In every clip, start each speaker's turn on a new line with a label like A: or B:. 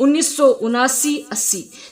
A: 1979-80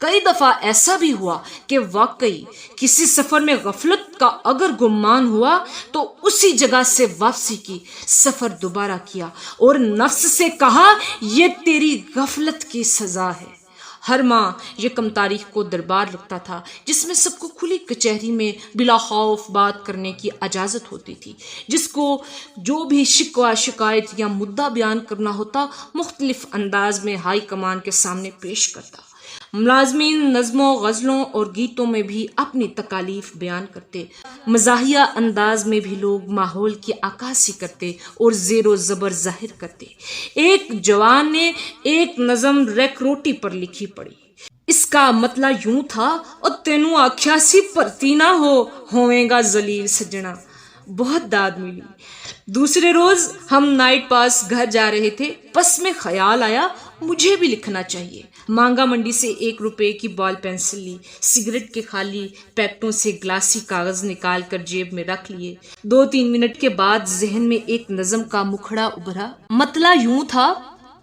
A: کئی دفعہ ایسا بھی ہوا کہ واقعی کسی سفر میں غفلت کا اگر گمان ہوا تو اسی جگہ سے واپسی کی، سفر دوبارہ کیا اور نفس سے کہا یہ تیری غفلت کی سزا ہے۔ ہر ماہ یکم تاریخ کو دربار لگتا تھا جس میں سب کو کھلی کچہری میں بلا خوف بات کرنے کی اجازت ہوتی تھی، جس کو جو بھی شکوہ شکایت یا مدعا بیان کرنا ہوتا مختلف انداز میں ہائی کمان کے سامنے پیش کرتا۔ ملازمین نظموں، غزلوں اور گیتوں میں بھی اپنی تکالیف بیان کرتے، مزاحیہ انداز میں بھی لوگ ماحول کی عکاسی کرتے اور زیر و زبر ظاہر کرتے۔ ایک جوان نے ایک نظم ریک روٹی پر لکھی پڑی۔ اس کا مطلب یوں تھا، اور تینوں آکھیا سی پرتی نہ ہوئیں گا ذلیل سجنا۔ بہت داد ملی۔ دوسرے روز ہم نائٹ پاس گھر جا رہے تھے، بس میں خیال آیا مجھے بھی لکھنا چاہیے۔ مانگا منڈی سے 1 روپے کی بال پینسل لی، سگریٹ کے خالی پیکٹوں سے گلاسی کاغذ نکال کر جیب میں رکھ لیے۔ 2-3 منٹ کے بعد ذہن میں ایک نظم کا مکھڑا ابھرا۔ مطلب یوں تھا،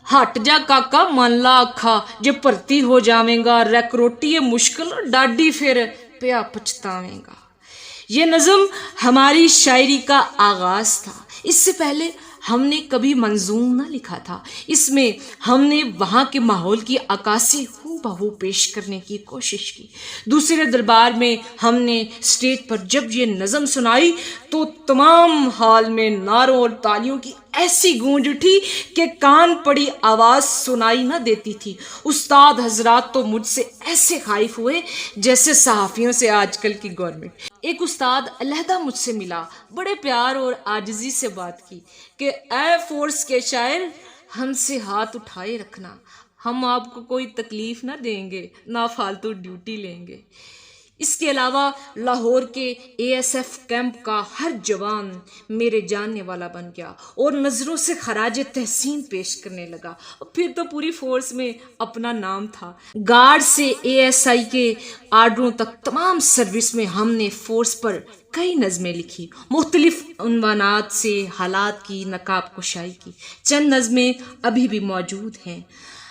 A: ہٹ جا کاکا من لا اکھا، جے پرتی ہو جاویں گا، ریک روٹی یہ مشکل ڈاڈی پھر پیا پچھتاویں گا۔ یہ نظم ہماری شاعری کا آغاز تھا۔ اس سے پہلے ہم نے کبھی منظوم نہ لکھا تھا۔ اس میں ہم نے وہاں کے ماحول کی عکاسی ہو بہو پیش کرنے کی کوشش کی۔ دوسرے دربار میں ہم نے اسٹیج پر جب یہ نظم سنائی تو تمام ہال میں نعروں اور تالیوں کی ایسی گونج اٹھی کہ کان پڑی آواز سنائی نہ دیتی تھی۔ استاد حضرات تو مجھ سے ایسے خائف ہوئے جیسے صحافیوں سے آج کل کی گورنمنٹ۔ ایک استاد علیحدہ مجھ سے ملا، بڑے پیار اور عاجزی سے بات کی کہ اے فورس کے شاعر، ہم سے ہاتھ اٹھائے رکھنا، ہم آپ کو کوئی تکلیف نہ دیں گے، نہ فالتو ڈیوٹی لیں گے۔ اس کے علاوہ لاہور کے ASF کیمپ کا ہر جوان میرے جاننے والا بن گیا اور نظروں سے خراج تحسین پیش کرنے لگا۔ پھر تو پوری فورس میں اپنا نام تھا۔ گارڈ سے ASI کے آرڈروں تک تمام سروس میں ہم نے فورس پر کئی نظمیں لکھی، مختلف عنوانات سے حالات کی نقاب کشائی کی۔ چند نظمیں ابھی بھی موجود ہیں۔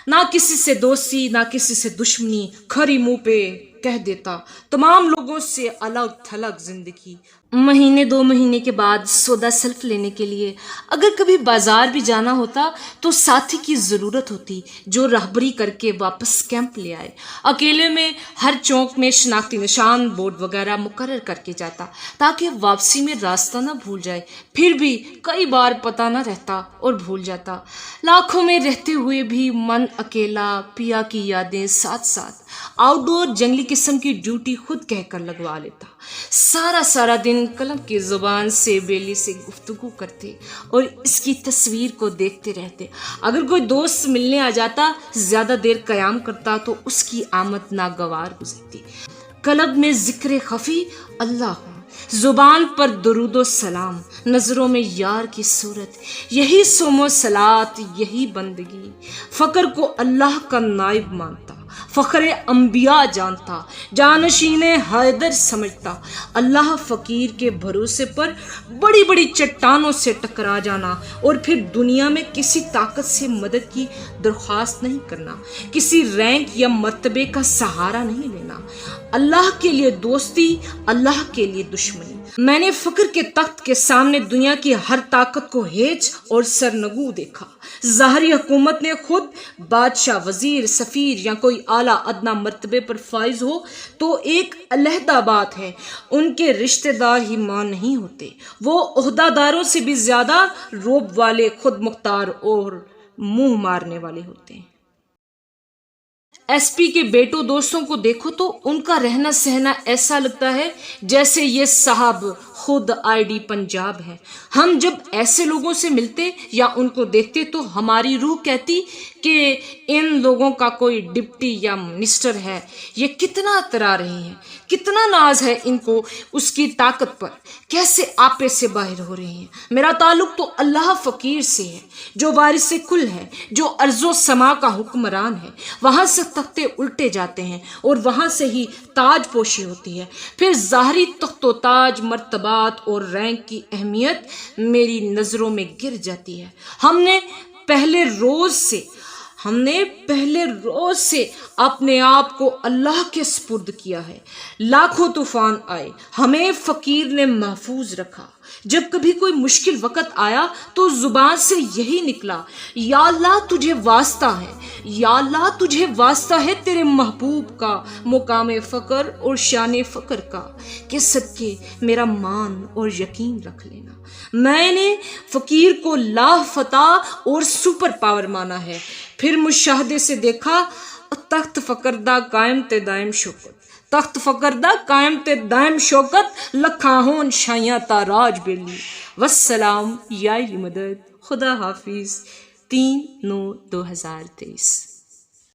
A: نہ کسی سے دوستی، نہ کسی سے دشمنی، کھری منہ پہ کہہ دیتا، تمام لوگوں سے الگ تھلگ زندگی۔ مہینے 2 مہینے کے بعد سودا سلف لینے کے لیے اگر کبھی بازار بھی جانا ہوتا تو ساتھی کی ضرورت ہوتی جو راہبری کر کے واپس کیمپ لے آئے۔ اکیلے میں ہر چوک میں شناختی نشان بورڈ وغیرہ مقرر کر کے جاتا تاکہ واپسی میں راستہ نہ بھول جائے۔ پھر بھی کئی بار پتہ نہ رہتا اور بھول جاتا۔ لاکھوں میں رہتے ہوئے بھی من اکیلا، پیا کی یادیں ساتھ ساتھ۔ آؤٹ ڈور جنگلی قسم کی ڈیوٹی خود کہہ کر لگوا لیتا۔ سارا دن قلم کی زبان سے بیلی سے گفتگو کرتے اور اس کی تصویر کو دیکھتے رہتے۔ اگر کوئی دوست ملنے آ جاتا، زیادہ دیر قیام کرتا تو اس کی آمد ناگوار گزرتی۔ قلب میں ذکر خفی اللہ ہوں، زبان پر درود و سلام، نظروں میں یار کی صورت، یہی صوم و صلات، یہی بندگی۔ فقر کو اللہ کا نائب مانتا، فخر انبیاء جانتا، جانشین حیدر سمجھتا۔ اللہ فقیر کے بھروسے پر بڑی بڑی چٹانوں سے ٹکرا جانا اور پھر دنیا میں کسی طاقت سے مدد کی درخواست نہیں کرنا، کسی رینک یا مرتبے کا سہارا نہیں لینا۔ اللہ کے لیے دوستی، اللہ کے لیے دشمنی۔ میں نے فقر کے تخت کے سامنے دنیا کی ہر طاقت کو ہیچ اور سرنگو دیکھا۔ ظاہری حکومت نے خود بادشاہ، وزیر، سفیر یا کوئی اعلیٰ ادنا مرتبے پر فائز ہو تو ایک علیحدہ بات ہے، ان کے رشتہ دار ہی ماں نہیں ہوتے، وہ عہدہ داروں سے بھی زیادہ روب والے، خود مختار اور منہ مارنے والے ہوتے ہیں۔ SP کے بیٹوں دوستوں کو دیکھو تو ان کا رہنا سہنا ایسا لگتا ہے جیسے یہ صاحب خود ID پنجاب ہے۔ ہم جب ایسے لوگوں سے ملتے یا ان کو دیکھتے تو ہماری روح کہتی کہ ان لوگوں کا کوئی ڈپٹی یا منسٹر ہے، یہ کتنا اترا رہے ہیں، کتنا ناز ہے ان کو اس کی طاقت پر، کیسے آپے سے باہر ہو رہے ہیں۔ میرا تعلق تو اللہ فقیر سے ہے جو وارث کل ہے، جو ارض و سما کا حکمران ہے۔ وہاں سے تختے الٹے جاتے ہیں اور وہاں سے ہی تاج پوشی ہوتی ہے۔ پھر ظاہری تخت و تاج، مرتبات اور رینک کی اہمیت میری نظروں میں گر جاتی ہے۔ ہم نے پہلے روز سے ہم نے پہلے روز سے اپنے آپ کو اللہ کے سپرد کیا ہے. لاکھوں طوفان آئے, ہمیں فقیر نے محفوظ رکھا. جب کبھی کوئی مشکل وقت آیا تو زبان سے یہی نکلا, یا اللہ تجھے واسطہ ہے, یا اللہ تجھے واسطہ ہے تیرے محبوب کا, مقام فقر اور شان فقر کا, کہ صدقے میرا مان اور یقین رکھ لینا. میں نے فقیر کو لا فتح اور سپر پاور مانا ہے. پھر مشاہدے سے دیکھا تخت فقردہ قائم تے دائم شوکت, تخت فقردہ قائم تے دائم شوکت, لکھاں ہون شائیاں تاراج بیلی. والسلام یا مدد. خدا حافظ. 3/9/2023.